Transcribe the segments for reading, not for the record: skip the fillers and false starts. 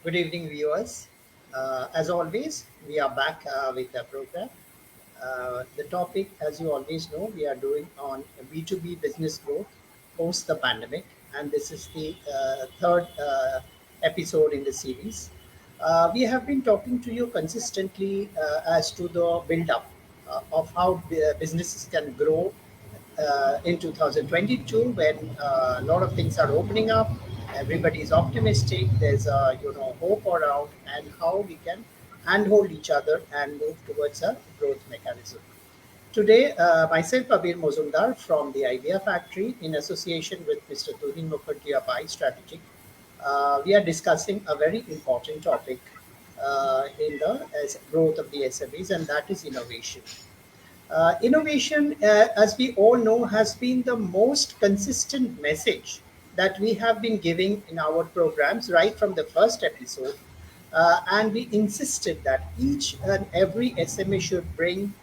Good evening, viewers. As always, we are back with the program. The topic, as you always know, we are doing on B2B business growth post the pandemic, and this is the third episode in the series. We have been talking to you consistently as to the build up of how businesses can grow in 2022 when a lot of things are opening up, everybody is optimistic, there's a hope around, and how we can handhold each other and move towards a growth mechanism. Today, myself, Abir Mozumdar from the Idea Factory, in association with Mr. TUHIN Mukherjee of iSTRATEGIC, we are discussing a very important topic in the growth of the SMEs, and that is innovation. Innovation, as we all know, has been the most consistent message that we have been giving in our programs right from the first episode. And we insisted that each and every SME should bring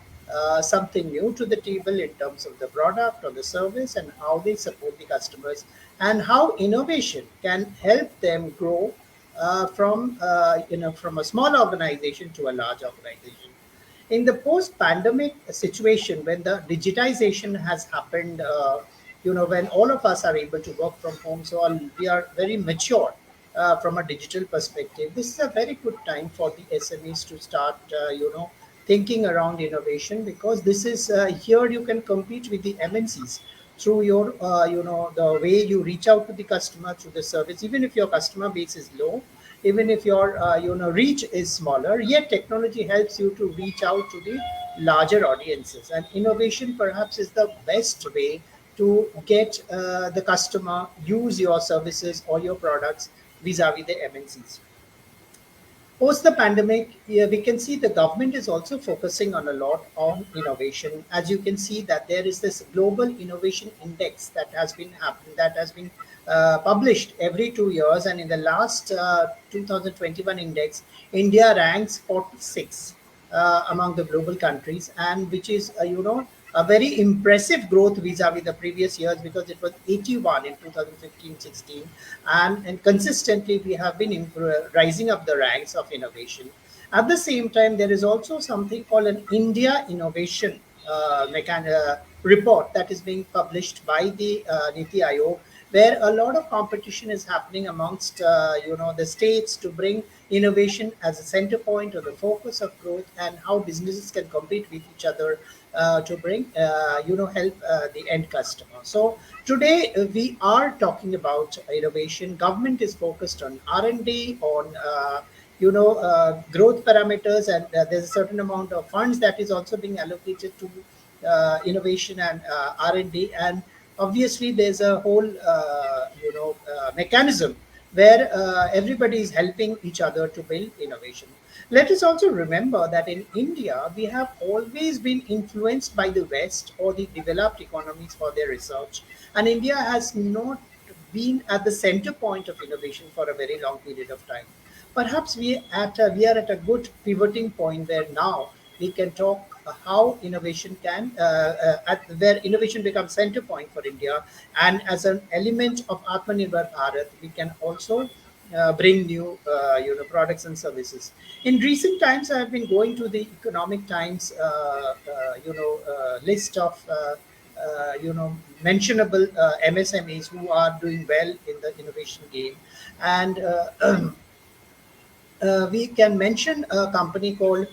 something new to the table in terms of the product or the service and how they support the customers and how innovation can help them grow from a small organization to a large organization in the post-pandemic situation when the digitization has happened, when all of us are able to work from home, so we are very mature from a digital perspective. This is a very good time for the SMEs to start, thinking around innovation, because this is here you can compete with the MNCs through your, the way you reach out to the customer through the service. Even if your customer base is low, even if your reach is smaller, yet technology helps you to reach out to the larger audiences, and innovation perhaps is the best way to get the customer use your services or your products vis-a-vis the MNCs. Post the pandemic, yeah, we can see the government is also focusing on a lot on innovation. As you can see that there is this global innovation index that has been published every 2 years, and in the last 2021 index, India ranks 46 among the global countries, and which is a very impressive growth vis-a-vis the previous years, because it was 81 in 2015-16, and consistently we have been rising up the ranks of innovation. At the same time, there is also something called an India Innovation report that is being published by the Niti Aayog, where a lot of competition is happening amongst the states to bring innovation as a center point or the focus of growth, and how businesses can compete with each other to bring help the end customer. So today we are talking about innovation. Government is focused on R&D, on growth parameters, and there's a certain amount of funds that is also being allocated to innovation and R&D. And obviously there's a whole mechanism where everybody is helping each other to build innovation. Let us also remember that in India we have always been influenced by the West or the developed economies for their research, and India has not been at the center point of innovation for a very long period of time. Perhaps we are at a good pivoting point where now we can talk how innovation can where innovation becomes center point for India, and as an element of Atmanirbhar Bharat, we can also bring new products and services. In recent times, I have been going to the Economic Times list of mentionable MSMEs who are doing well in the innovation game, and we can mention a company called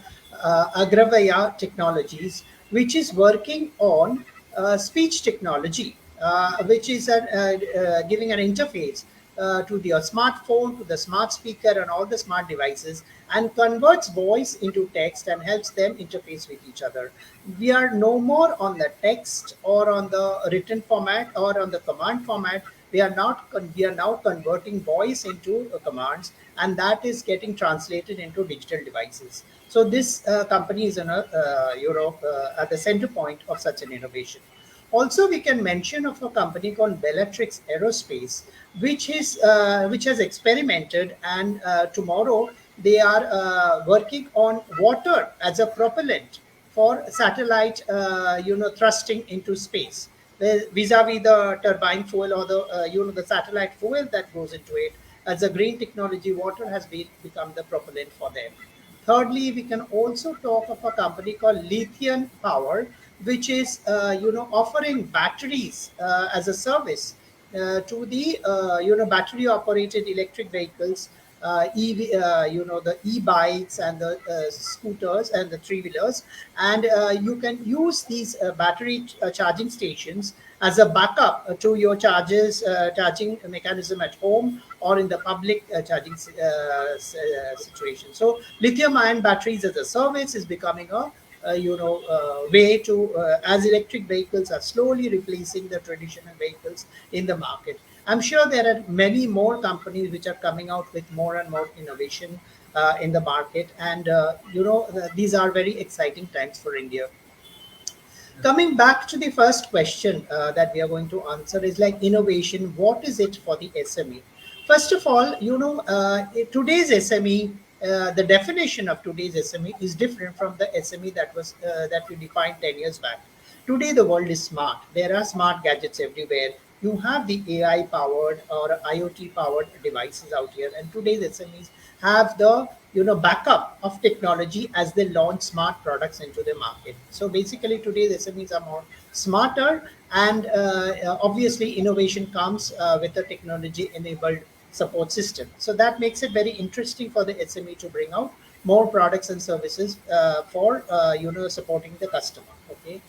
Agravaya Technologies, which is working on speech technology, which is giving an interface to the smartphone, to the smart speaker, and all the smart devices, and converts voice into text and helps them interface with each other. We are no more on the text or on the written format or on the command format. We are now converting voice into commands, and that is getting translated into digital devices. So this company is at the center point of such an innovation. Also, we can mention of a company called Bellatrix Aerospace, which has experimented, and tomorrow they are working on water as a propellant for satellite, thrusting into space, vis-a-vis the turbine fuel or the the satellite fuel that goes into it. as a green technology, water has become the propellant for them. Thirdly, we can also talk of a company called Lithium Power, which is offering batteries as a service to the battery operated electric vehicles, EV, the e-bikes and the scooters and the three wheelers, and you can use these battery charging stations as a backup to your charging mechanism at home or in the public charging situation. So lithium ion batteries as a service is becoming a way to as electric vehicles are slowly replacing the traditional vehicles in the market. I'm sure there are many more companies which are coming out with more and more innovation in the market, and these are very exciting times for India. Coming back to the first question that we are going to answer is like innovation. What is it for the SME? First of all, today's SME, the definition of today's SME is different from the SME that we defined 10 years back. Today, the world is smart. There are smart gadgets everywhere. You have the AI powered or IoT powered devices out here, and today's SMEs have the backup of technology as they launch smart products into the market. So basically, today's SMEs are more smarter, and obviously, innovation comes with a technology enabled support system. So that makes it very interesting for the SME to bring out more products and services for supporting the customer. Okay.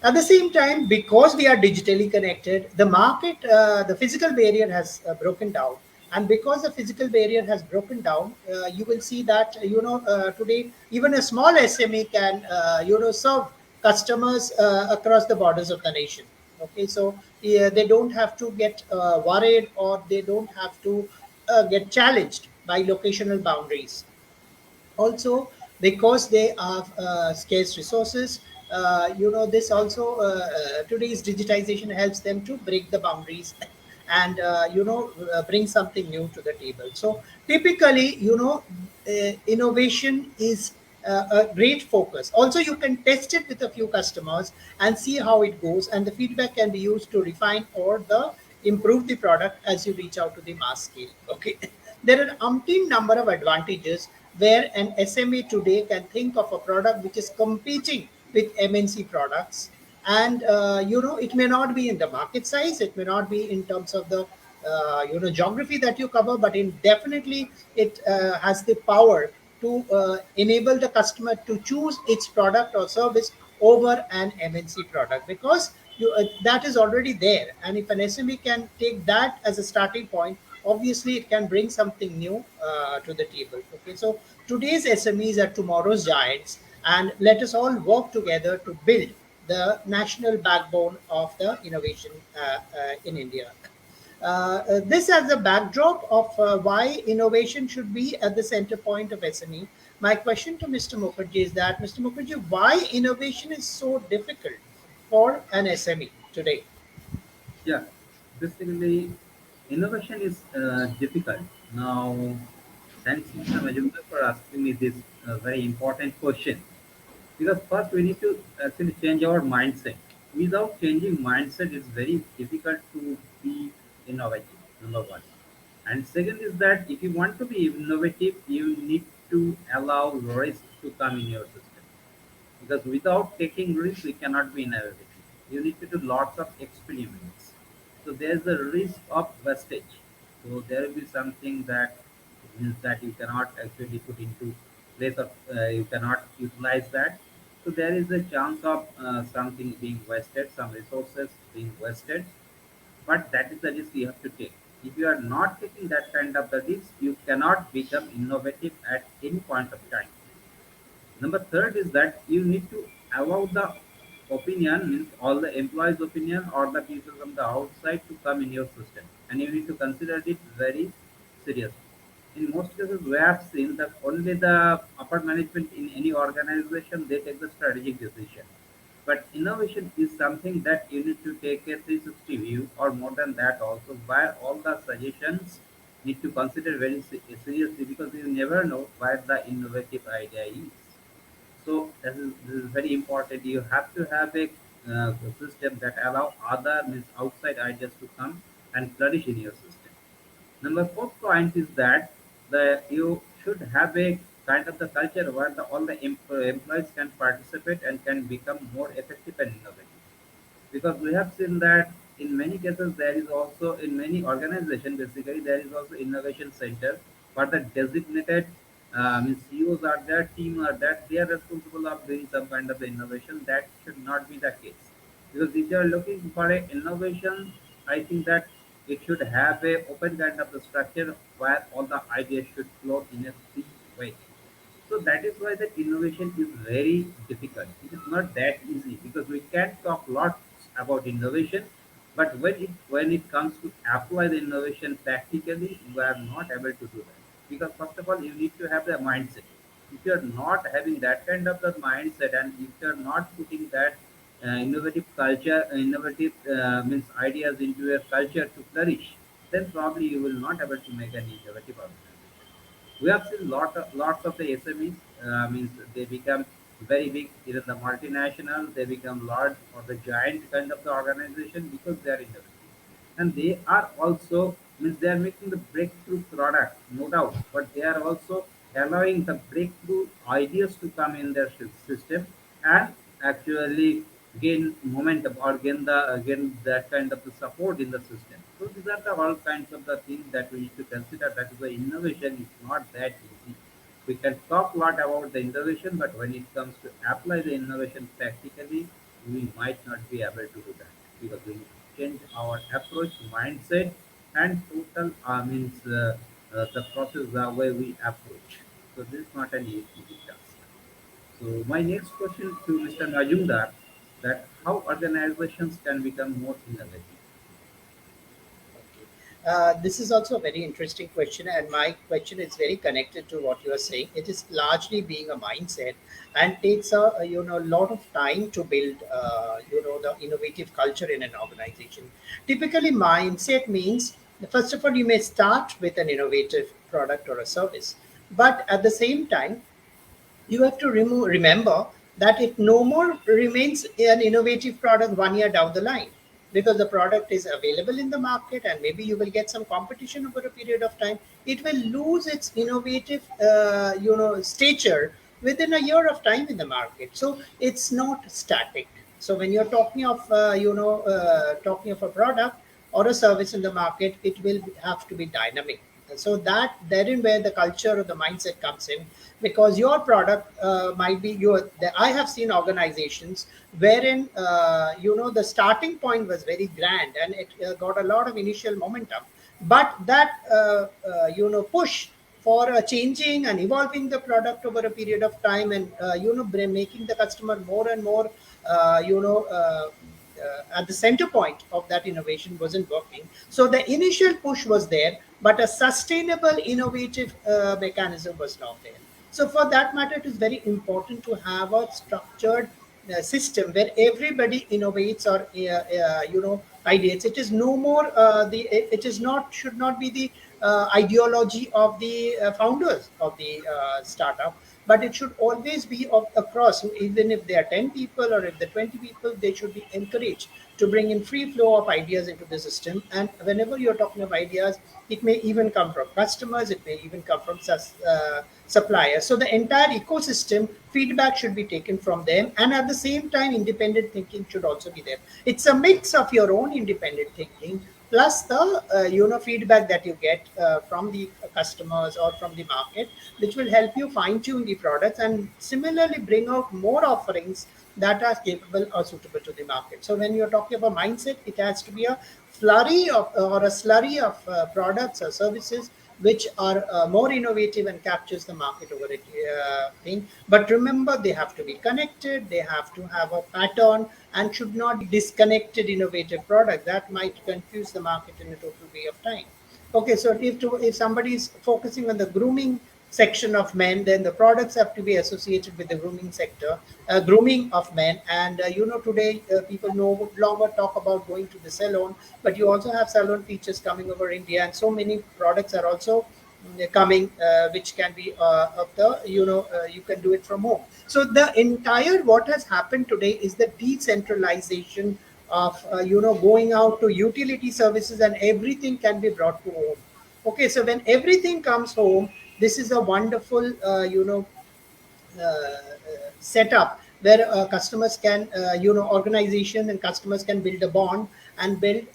At the same time, because we are digitally connected, the market, the physical barrier has broken down. And because the physical barrier has broken down, you will see that, today, even a small SME can, serve customers across the borders of the nation. Okay, so yeah, they don't have to get worried, or they don't have to get challenged by locational boundaries. Also, because they have scarce resources, this also today's digitization helps them to break the boundaries and bring something new to the table. So typically, innovation is a great focus. Also, you can test it with a few customers and see how it goes, and the feedback can be used to refine or the improve the product as you reach out to the mass scale. Okay. There are umpteen number of advantages where an SME today can think of a product which is competing with MNC products, and it may not be in the market size, it may not be in terms of the geography that you cover, but in definitely it has the power to enable the customer to choose its product or service over an MNC product, because that is already there. And if an SME can take that as a starting point, obviously it can bring something new to the table. Okay, so today's SMEs are tomorrow's giants, and let us all work together to build the national backbone of the innovation in India. This as a backdrop of why innovation should be at the center point of SME. My question to Mr. Mukherjee is that, Mr. Mukherjee, why innovation is so difficult for an SME today? Yeah, basically, innovation is difficult. Now, thanks, Mr. Majumdar, for asking me this very important question. Because first, we need to actually change our mindset. Without changing mindset, it's very difficult to be innovative, number one. And second is that if you want to be innovative, you need to allow risk to come in your system. Because without taking risks, we cannot be innovative. You need to do lots of experiments. So there's a risk of wastage. So there will be something that means that you cannot actually put into place of you cannot utilize that. So there is a chance of something being wasted, some resources being wasted. But that is the risk you have to take. If you are not taking that kind of the risk, you cannot become innovative at any point of time. Number third is that you need to allow the opinion, means all the employees' opinion or the people from the outside to come in your system, and you need to consider it very seriously. In most cases, we have seen that only the upper management in any organization they take the strategic decision. But innovation is something that you need to take a 360 view, or more than that also, where all the suggestions need to consider very seriously, because you never know where the innovative idea is. So this is very important. You have to have a system that allow other means outside ideas to come and flourish in your system. Number fourth point is that you should have a kind of the culture where all the employees can participate and can become more effective and innovative. Because we have seen that in many cases there is also in many organizations basically there is also innovation center where the designated means CEOs are there, team are there, they are responsible of doing some kind of the innovation. That should not be the case. Because if you are looking for a innovation, I think that it should have a open kind of the structure where all the ideas should flow in a free way. So that is why the innovation is very difficult. It is not that easy because we can talk lots about innovation, but when it comes to apply the innovation practically, we are not able to do that. Because first of all, you need to have the mindset. If you are not having that kind of the mindset, and if you are not putting that innovative culture, innovative means ideas into your culture to flourish, then probably you will not able to make an innovative organization. We have seen lots of the SMEs, means they become very big, either the multinational, they become large or the giant kind of the organization because they are innovative. And they are also, means they are making the breakthrough product, no doubt, but they are also allowing the breakthrough ideas to come in their system and actually gain momentum or gain that kind of the support in the system. So these are the all kinds of the things that we need to consider. That is why innovation is not that easy. We can talk a lot about the innovation, but when it comes to apply the innovation practically, we might not be able to do that because we need to change our approach, mindset, and total means the process, the way we approach. So this is not an easy task. So my next question to Mr. Majumdar, that how organizations can become more innovative. Okay. This is also a very interesting question, and my question is very connected to what you are saying. It is largely being a mindset, and takes a lot of time to build the innovative culture in an organization. Typically, mindset means first of all you may start with an innovative product or a service, but at the same time you have to remember that it no more remains an innovative product 1 year down the line, because the product is available in the market and maybe you will get some competition over a period of time. It will lose its innovative stature within a year of time in the market. So it's not static. So when you're talking of talking of a product or a service in the market, it will have to be dynamic. So that therein where the culture or the mindset comes in, because your product might be I have seen organizations wherein the starting point was very grand and it got a lot of initial momentum, but that push for changing and evolving the product over a period of time, and making the customer more and more uh, you know uh, at the center point of that innovation wasn't working. So the initial push was there, but a sustainable innovative mechanism was not there. So for that matter, it is very important to have a structured system where everybody innovates or ideates. It is no more it is not should not be the ideology of the founders of the startup, but it should always be of across. Even if there are 10 people or if there are 20 people, they should be encouraged to bring in free flow of ideas into the system. And whenever you're talking of ideas, it may even come from customers, it may even come from suppliers. So the entire ecosystem feedback should be taken from them, and at the same time independent thinking should also be there. It's a mix of your own independent thinking plus the feedback that you get from the customers or from the market, which will help you fine tune the products and similarly bring out more offerings that are capable or suitable to the market. So when you're talking about mindset, it has to be a flurry of or a slurry of products or services which are more innovative and captures the market over a thing. But remember, they have to be connected, they have to have a pattern, and should not be disconnected innovative product that might confuse the market in a total way of time. Okay, so if somebody is focusing on the grooming section of men, then the products have to be associated with the grooming sector, grooming of men. And today people no longer talk about going to the salon, but you also have salon features coming over India, and so many products are also coming, which can be of the you can do it from home. So the entire what has happened today is the decentralization of going out to utility services, and everything can be brought to home. Okay, so when everything comes home, this is a wonderful, setup where customers can, organization and customers can build a bond and build,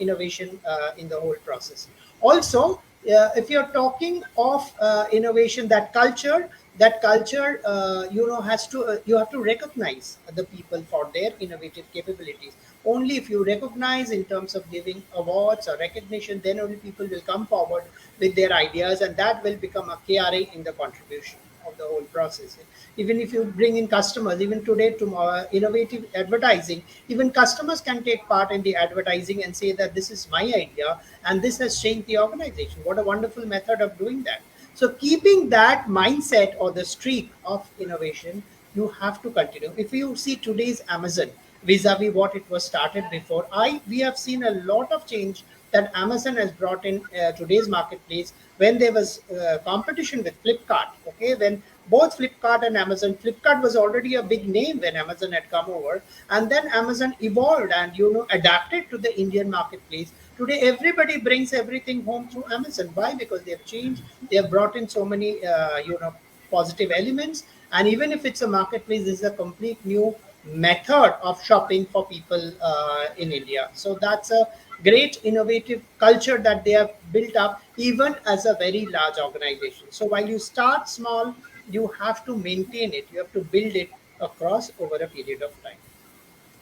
innovation in the whole process. Also, if you're talking of innovation, that culture, has to, you have to recognize the people for their innovative capabilities. Only if you recognize in terms of giving awards or recognition, then only people will come forward with their ideas, and that will become a KRA in the contribution of the whole process. Even if you bring in customers, even today, tomorrow, innovative advertising, even customers can take part in the advertising and say that this is my idea and this has changed the organization. What a wonderful method of doing that. So keeping that mindset or the streak of innovation, you have to continue. If you see today's Amazon vis-a-vis what it was started before, I we have seen a lot of change that Amazon has brought in today's marketplace when there was competition with Flipkart. Okay, when both Flipkart and Amazon, Flipkart was already a big name when Amazon had come over, and then Amazon evolved and adapted to the Indian marketplace. Today, everybody brings everything home through Amazon. Why? Because they have changed. They have brought in so many positive elements, and even if it's a marketplace, this is a complete new method of shopping for people in India. So that's a great innovative culture that they have built up even as a very large organization. So while you start small, you have to maintain it, you have to build it across over a period of time.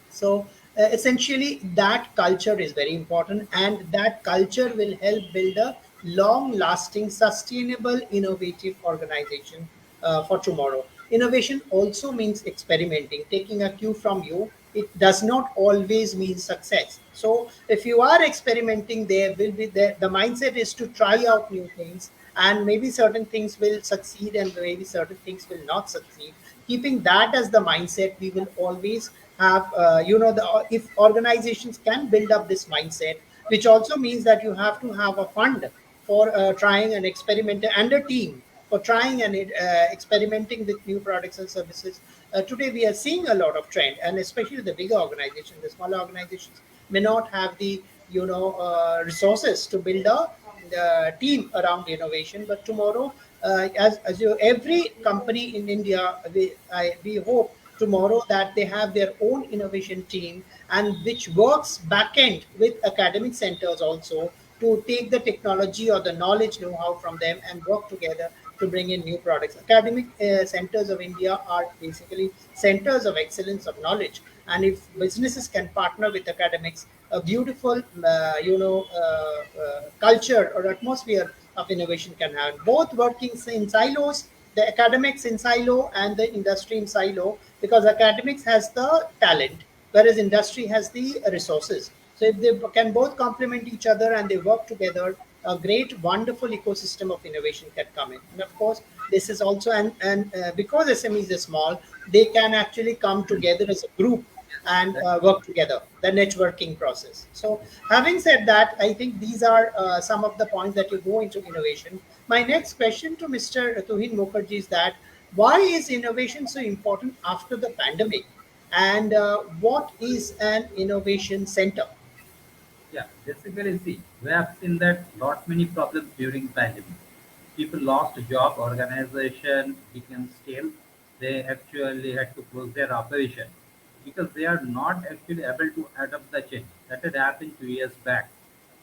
So essentially, that culture is very important, and that culture will help build a long-lasting, sustainable, innovative organization for tomorrow. Innovation also means experimenting, taking a cue from you. It does not always mean success. So if you are experimenting, there will be the mindset is to try out new things, and maybe certain things will succeed and maybe certain things will not succeed. Keeping that as the mindset, we will always have, if organizations can build up this mindset, which also means that you have to have a fund for trying and experimenting, and a team for trying and experimenting with new products and services. Today we are seeing a lot of trend, and especially the bigger organizations. The smaller organizations may not have the resources to build a team around innovation. But tomorrow, as you, every company in India, we hope tomorrow that they have their own innovation team, and which works back end with academic centers also, to take the technology or the knowledge know-how from them and work together to bring in new products. Academic centers of India are basically centers of excellence of knowledge, and if businesses can partner with academics, a beautiful culture or atmosphere of innovation can happen. Both working in silos, the academics in silo and the industry in silo, because academics has the talent, whereas industry has the resources. So if they can both complement each other and they work together, a great, wonderful ecosystem of innovation can come in. And of course, this is also, and because SMEs are small, they can actually come together as a group and That, work together, the networking process. So having said that, I think these are some of the points that you go into innovation. My next question to Mr. Tuhin Mukherjee is that why is innovation so important after the pandemic, and what is an innovation center? yeah, basically, see, we have seen that lot many problems during pandemic. People lost job, organization became stale. They actually had to close their operation because they are not actually able to adapt the change. That had happened 2 years back.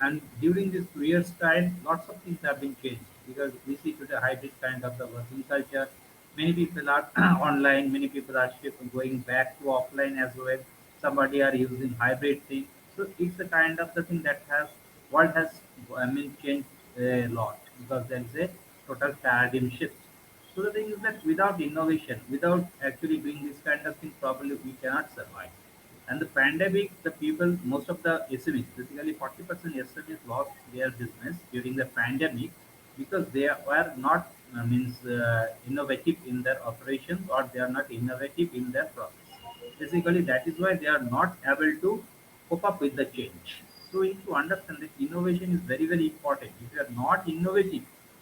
And during this 2 years time, lots of things have been changed because we see today hybrid kind of the working culture. Many people are online, many people are going back to offline as well. Somebody are using hybrid thing. So it's a kind of the thing that has world has changed a lot because there is a total paradigm shift. So the thing is that without innovation, without actually doing this kind of thing properly, we cannot survive. And the pandemic, the people, most of the SMEs, basically 40% SMEs lost their business during the pandemic because they were not innovative in their operations or they are not innovative in their process. Basically, that is why they are not able to cope up with the change. So we need to understand that innovation is very, very important. If you are not innovative,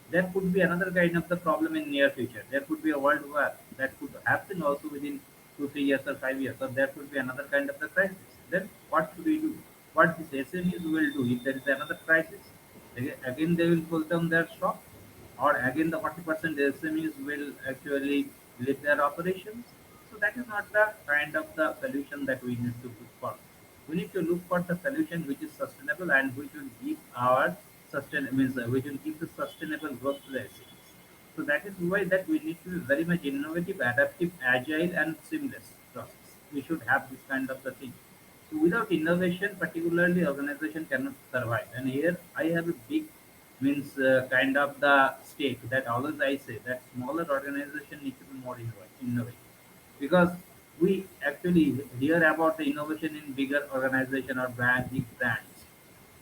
there could be another kind of the problem in near future. There could be a world war that could happen also within 2, 3 years or 5 years, or there could be another kind of the crisis. Then what should we do? What these SMEs will do if there is another crisis? Again they will pull down their stock, or again the 40% SMEs will actually leave their operations. So that is not the kind of the solution that we need to look for. We need to look for the solution which is sustainable and which will give our which will give the sustainable growth to the SMEs. So that is why that we need to be very much innovative, adaptive, agile, and seamless process. We should have this kind of the thing. So without innovation, particularly organization cannot survive. And here I have a big kind of the stake that always I say that smaller organization need to be more innovative, because we actually hear about the innovation in bigger organization or big brands.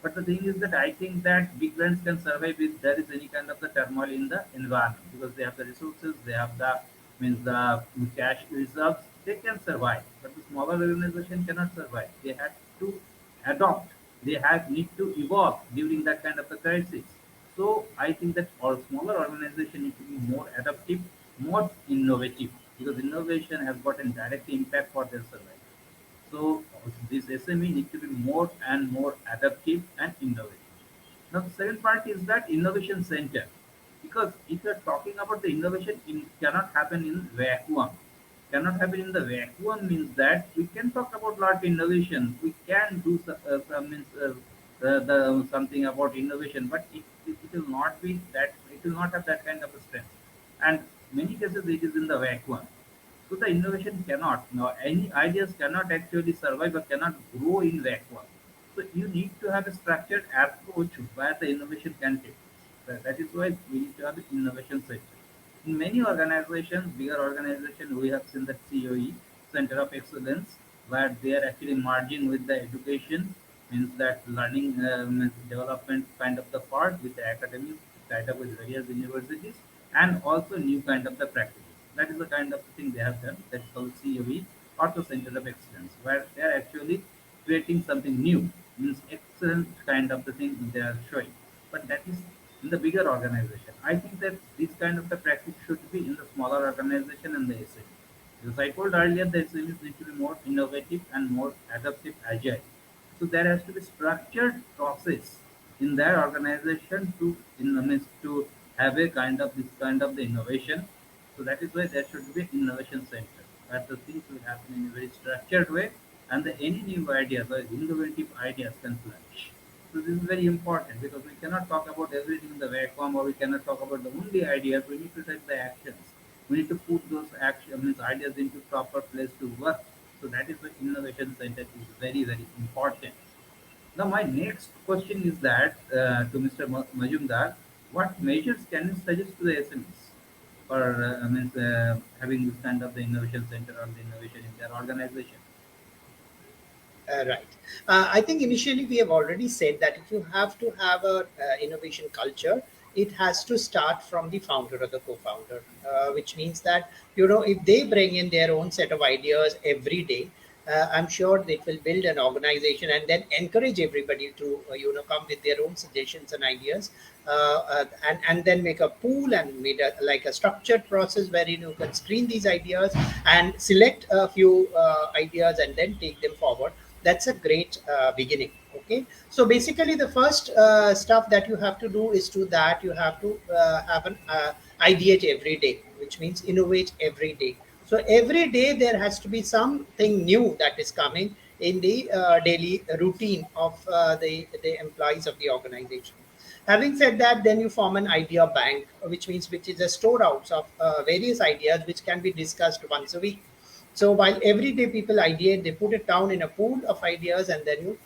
But the thing is that I think that big brands can survive if there is any kind of the turmoil in the environment, because they have the resources, they have the cash reserves, they can survive. But the smaller organization cannot survive. They have to adopt. They have need to evolve during that kind of a crisis. So I think that all smaller organization need to be more adaptive, more innovative, because innovation has got a direct impact for their survival. So this SME need to be more and more adaptive and innovative. Now the second part is that innovation center, because if you are talking about the innovation, it cannot happen in vacuum. Cannot happen in the vacuum means that we can talk about lot innovation. We can do the something about innovation, but it will not be that. It will not have that kind of a strength. And many cases it is in the vacuum. So the innovation cannot. Now any ideas cannot actually survive or cannot grow in vacuum. So you need to have a structured approach where the innovation can take place. That is why we need to have an innovation center. In many organizations, bigger organizations, we have seen the COE, Center of Excellence, where they are actually merging with the education, means that learning means development kind of the part with the academic, tied up with various universities, and also new kind of the practices. That is the kind of thing they have done. That's called COE, or the Center of Excellence, where they are actually creating something new, means excellent kind of the thing they are showing. But that is in the bigger organization. I think that this kind of the practice should be in the smaller organization and the SME. Because I told earlier, the SMEs need to be more innovative and more adaptive, agile. So there has to be structured process in their organization to means to have a kind of this kind of the innovation. So that is why there should be innovation center where the things will happen in a very structured way, and any new ideas or innovative ideas can flourish. So this is very important, because we cannot talk about everything in the vacuum, or we cannot talk about the only ideas. We need to take the actions. We need to put those action means ideas into proper place to work. So that is why innovation center is very very important. Now my next question is that to Mr. Majumdar, what measures can you suggest to the SMEs for having this kind of the innovation center or the innovation in their organization? Right. I think initially we have already said that if you have to have a innovation culture, it has to start from the founder or the co-founder, which means that if they bring in their own set of ideas every day, I'm sure it will build an organization and then encourage everybody to come with their own suggestions and ideas, and then make a pool and make like a structured process where you can screen these ideas and select a few ideas and then take them forward. That's a great beginning. Okay, so basically the first stuff that you have to do is to that you have to have an ideate every day, which means innovate every day. So every day there has to be something new that is coming in the daily routine of the employees of the organization. Having said that, then you form an idea bank, which is a storehouse of various ideas which can be discussed once a week. So while every day people ideate, they put it down in a pool of ideas, and then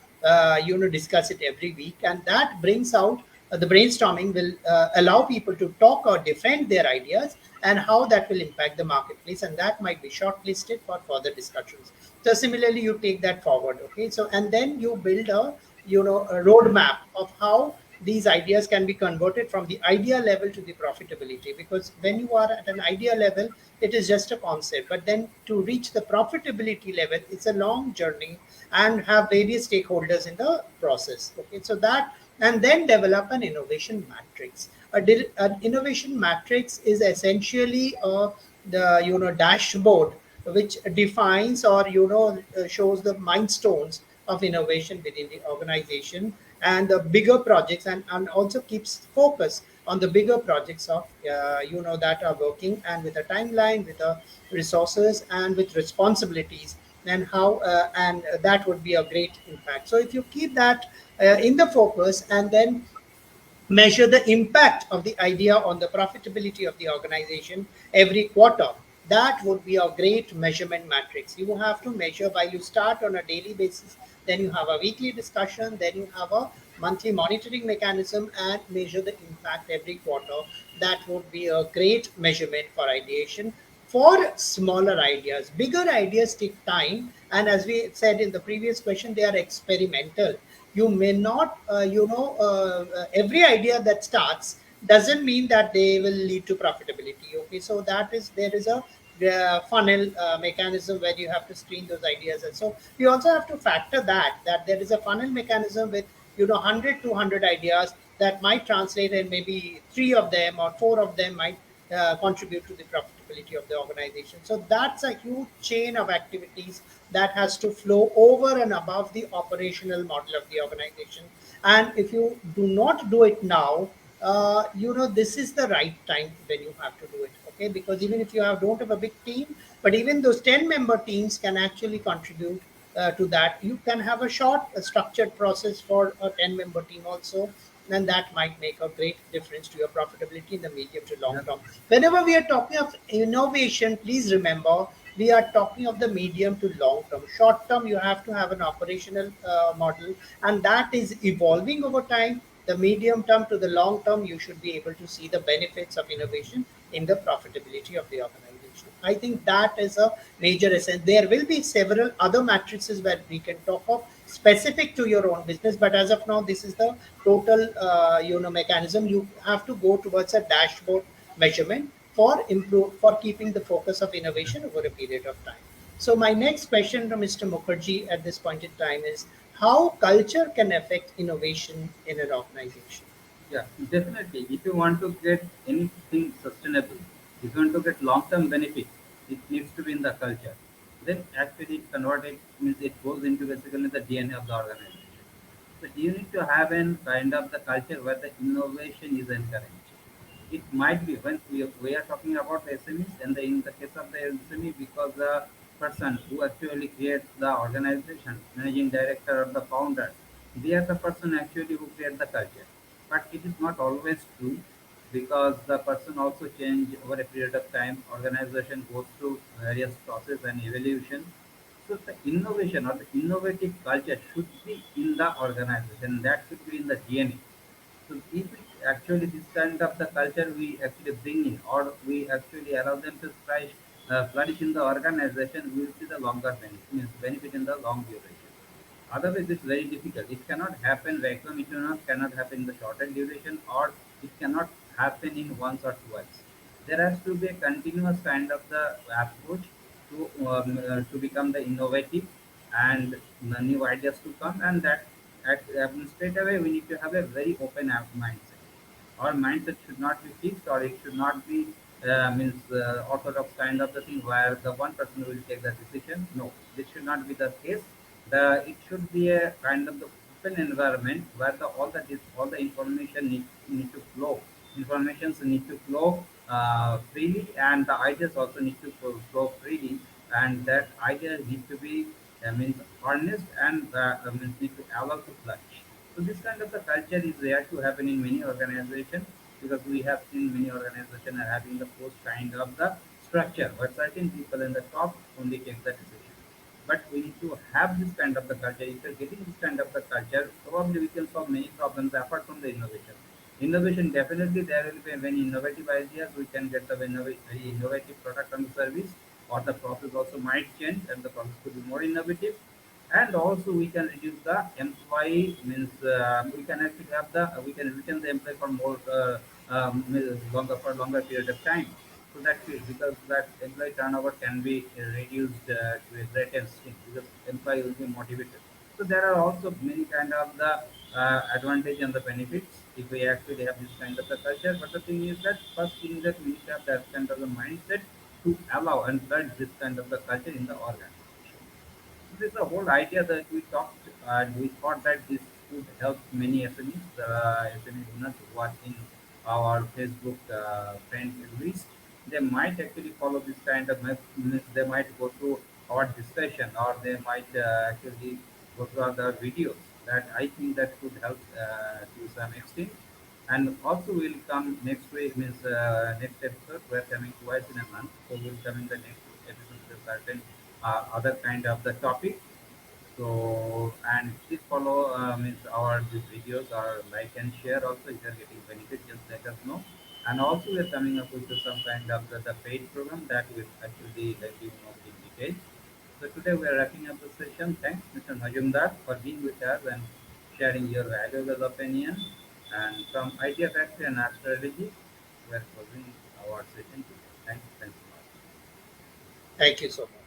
you discuss it every week, and that brings out the brainstorming will allow people to talk or defend their ideas and how that will impact the marketplace, and that might be shortlisted for further discussions. So similarly, you take that forward. Okay, so and then you build a roadmap of how these ideas can be converted from the idea level to the profitability, because when you are at an idea level it is just a concept, but then to reach the profitability level it's a long journey and have various stakeholders in the process. Okay, so that, and then develop an innovation matrix. An innovation matrix is essentially the dashboard which defines or shows the milestones of innovation within the organization, and the bigger projects, and also keeps focus on the bigger projects of that are working, and with a timeline, with the resources, and with responsibilities, and how and that would be a great impact. So if you keep that in the focus, and then measure the impact of the idea on the profitability of the organization every quarter. That would be a great measurement matrix. You have to measure while you start on a daily basis, then you have a weekly discussion, then you have a monthly monitoring mechanism, and measure the impact every quarter. That would be a great measurement for ideation. For smaller ideas, bigger ideas take time, and as we said in the previous question, they are experimental. You may not every idea that starts doesn't mean that they will lead to profitability. Okay, so that is, there is a funnel mechanism where you have to screen those ideas, and so you also have to factor that there is a funnel mechanism with 100 200 ideas that might translate, and maybe three of them or four of them might contribute to the profitability of the organization. So that's a huge chain of activities that has to flow over and above the operational model of the organization. And if you do not do it now, this is the right time when you have to do it. Okay, because even if you don't have a big team, but even those 10-member teams can actually contribute to that. You can have a short, structured process for a 10-member team also, and that might make a great difference to your profitability in the medium to long Yeah. term. Whenever we are talking of innovation, please remember we are talking of the medium to long term. Short term, you have to have an operational model, and that is evolving over time. The medium term to the long term, you should be able to see the benefits of innovation in the profitability of the organization. I think that is a major essence. There will be several other matrices where we can talk of specific to your own business, but as of now, this is the total mechanism. You have to go towards a dashboard measurement for keeping the focus of innovation over a period of time. So my next question to Mr. Mukherjee at this point in time is how culture can affect innovation in an organization. Yeah, definitely. If you want to get anything sustainable, if you want to get long-term benefit, it needs to be in the culture. Then actually it converted means it goes into basically the DNA of the organization. So you need to have an kind of the culture where the innovation is encouraged. It might be when we are talking about SMEs, and in the case of the SME, because the person who actually creates the organization, managing director or the founder, they are the person actually who create the culture. But it is not always true, because the person also change over a period of time. Organization goes through various process and evaluation. So the innovation or the innovative culture should be in the organization. That should be in the DNA. So if it actually this kind of the culture we actually bring in, or we actually allow them to flourish in the organization, we will see the longer benefit, means benefit in the long duration. Otherwise, it's very difficult. It cannot happen vacuum. It cannot happen in the shorter duration, or it cannot happen in once or twice. There has to be a continuous kind of the approach to become the innovative, and the new ideas to come, and that straight away we need to have a very open mindset. Our mindset should not be fixed, or it should not be means orthodox kind of the thing where the one person will take the decision. No, this should not be the case. It should be a kind of the open environment where all the information need to flow. Informations need to flow freely, and the ideas also need to flow freely, and that idea need to be means harnessed, and means need to allow to flourish. So this kind of the culture is rare to happen in many organizations, because we have seen many organizations are having the post kind of the structure where certain people in the top only take the decision. But we need to have this kind of the culture. If you're getting this kind of the culture, probably we can solve many problems apart from the innovation. Innovation, definitely there will be many innovative ideas. We can get the very innovative product and service, or the process also might change, and the process could be more innovative. And also we can reduce the employee, means we can actually have the we can retain the employee for more longer, for longer period of time. So that because that employee turnover can be reduced to a great extent, because employee will be motivated. So there are also many kind of the advantage and the benefits if we actually have this kind of the culture. But the thing is that first thing that we need to have that kind of the mindset to allow and build this kind of the culture in the organization. So this is the whole idea that we talked, and we thought that this could help many SMEs. SMEs not watching our Facebook friends list. They might actually follow this kind of means they might go through our discussion or they might actually go through other videos that I think that could help to some extent. And also we'll come next week means next episode. We're coming twice in a month, so we'll come in the next episode with a certain other kind of the topic. So and please follow means our these videos or like and share also if you're getting benefit just let us know. And also we're coming up with some kind of the paid program that will actually let you know in detail. So today we are wrapping up the session. Thanks Mr. Majumdar for being with us and sharing your valuable opinion. And from Idea Factory and Art Strategy, we are closing our session today. Thanks a lot. Thank you so much.